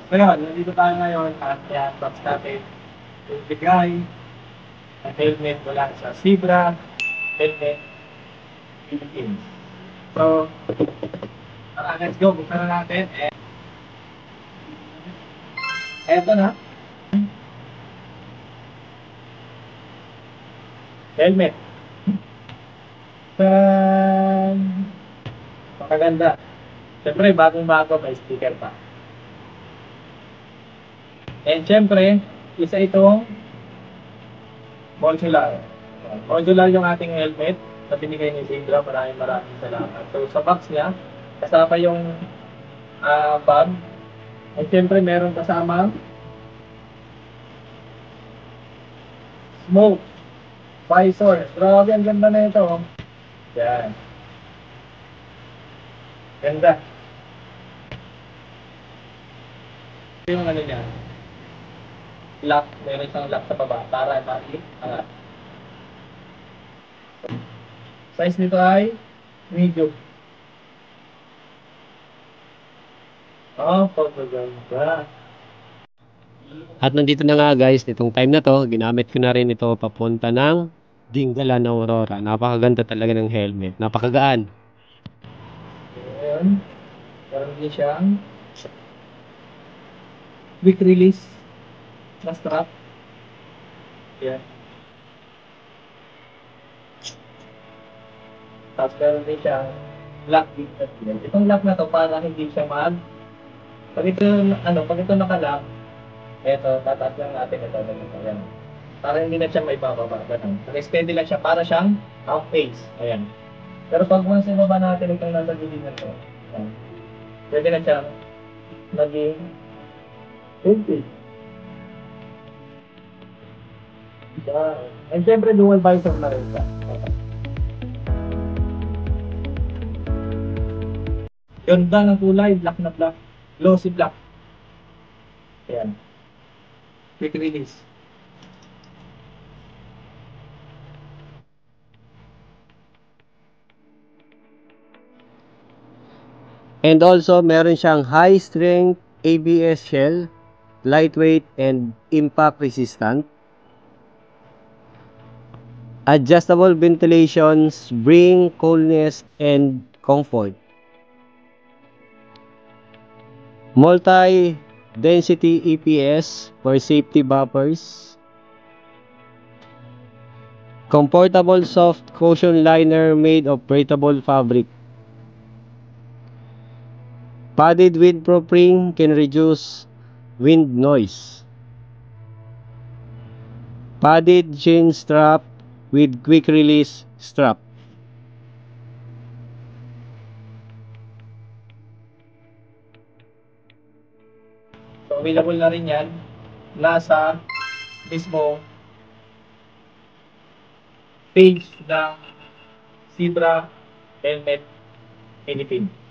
Ngayon, nandito tayo ngayon at i-unbox natin yung bigay na helmet mula sa Zebra Helmet Philippines. So, let's go. Buksan na natin. Eto na. Helmet. Tan! Pakaganda. Siyempre, bagong-bago, may sticker pa. And siyempre, isa itong modular. Modular yung ating helmet na binigay ni Zebra. Maraming salamat. So, sa box niya, kasama yung bag. At siyempre, meron kasama smoke visor. Grabe, ang ganda na ito. Yan. Ganda. Yung ano niya, lock. Meron siyang lock sa baba para angat. Size nito ay medium. Oh, pagkaganda. At nandito na nga guys, nitong time na to, ginamit ko na rin ito papunta ng Dingalan ng Aurora. Napakaganda talaga ng helmet. Napakagaan. Ayan. Meron din siyang quick release na strap. Ayan. Tapos meron din siyang lock dito. Itong lock na to para hindi siya pag ito naka-lock, eto, tataas lang natin ito. Ayan. Para hindi na siya may bababa. Naka-steady lang siya para siyang half-face. Ayan. Pero pag once ibaba natin itong nasa gilid na to, ayan, pwede na siyang maging 20. Yan. And syempre dual visor na rin siya. Ganda ng kulay, black na black. Glossy black. Ayan. Quick release. And also, meron siyang high strength ABS shell, lightweight and impact resistant. Adjustable ventilations bring coolness and comfort. Multi-density EPS for safety buffers. Comfortable soft cushion liner made of breathable fabric. Padded windproofing can reduce wind noise. Padded chin strap with quick release strap. So available na rin yan. Nasa mismo page ng Zebra Helmet Philippines.